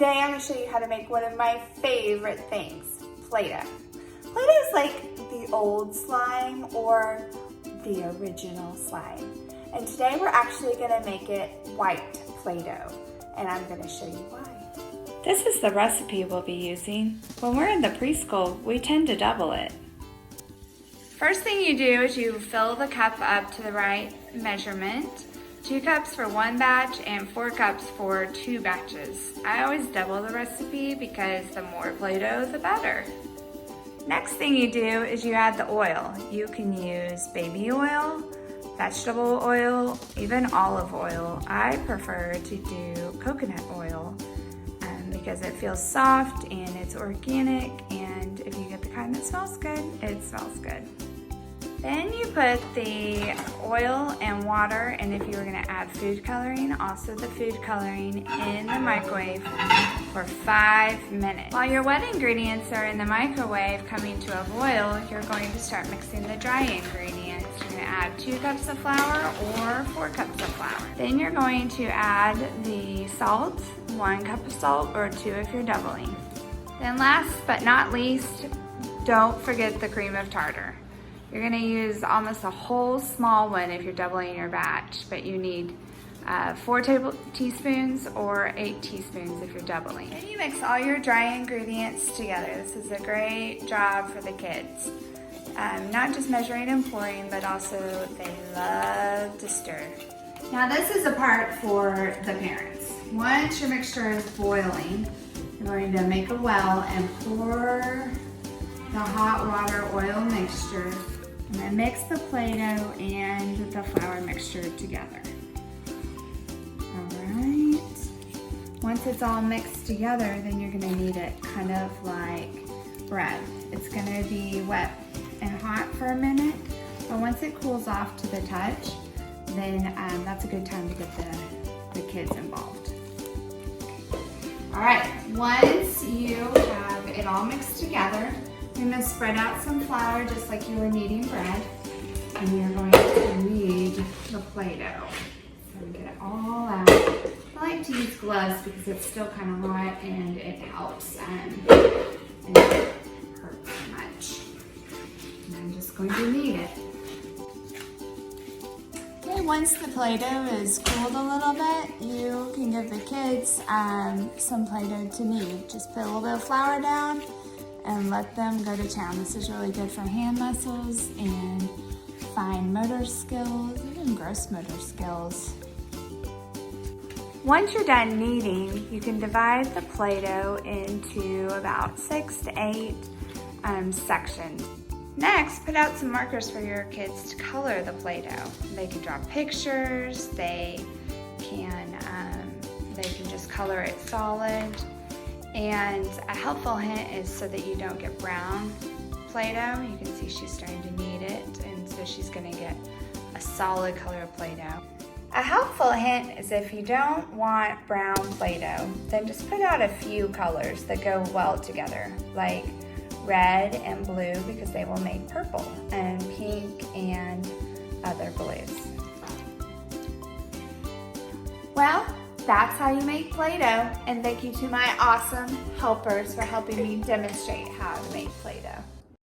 Today I'm going to show you how to make one of my favorite things, Play-Doh. Play-Doh is like the old slime or the original slime. And today we're actually going to make it white Play-Doh, and I'm going to show you why. This is the recipe we'll be using. When we're in the preschool, we tend to double it. First thing you do is you fill the cup up to the right measurement. 2 cups for 1 batch and 4 cups for 2 batches. I always double the recipe because the more Play-Doh, the better. Next thing you do is you add the oil. You can use baby oil, vegetable oil, even olive oil. I prefer to do coconut oil because it feels soft and it's organic, and if you get the kind that smells good, it smells good. Then you put the oil and water, and if you were going to add food coloring, also the food coloring, in the microwave for 5 minutes. While your wet ingredients are in the microwave coming to a boil, you're going to start mixing the dry ingredients. You're going to add 2 cups of flour or 4 cups of flour. Then you're going to add the salt, 1 cup of salt or 2 if you're doubling. Then last but not least, don't forget the cream of tartar. You're gonna use almost a whole small one if you're doubling your batch, but you need 4 teaspoons or 8 teaspoons if you're doubling. Then you mix all your dry ingredients together. This is a great job for the kids. Not just measuring and pouring, but also they love to stir. Now this is a part for the parents. Once your mixture is boiling, you're going to make a well and pour the hot water oil mixture. And then mix the Play-Doh and the flour mixture together. All right. Once it's all mixed together, then you're gonna knead it kind of like bread. It's gonna be wet and hot for a minute, but once it cools off to the touch, then that's a good time to get the kids involved. All right, once you have it all mixed together, you're going to spread out some flour just like you were kneading bread, and you're going to knead the Play-Doh. So get it all out. I like to use gloves because it's still kind of hot and it helps and it doesn't hurt too much. And I'm just going to knead it. Okay, once the Play-Doh is cooled a little bit, you can give the kids some Play-Doh to knead. Just put a little bit of flour down and let them go to town. This is really good for hand muscles and fine motor skills, even gross motor skills. Once you're done kneading, you can divide the Play-Doh into about 6 to 8 sections. Next, put out some markers for your kids to color the Play-Doh. They can draw pictures, they can just color it solid. And a helpful hint is so that you don't get brown Play-Doh. You can see she's starting to knead it, and so she's gonna get a solid color of Play-Doh. A helpful hint is if you don't want brown Play-Doh, then just put out a few colors that go well together, like red and blue, because they will make purple, and pink and other blues. Well, that's how you make Play-Doh, and thank you to my awesome helpers for helping me demonstrate how to make Play-Doh.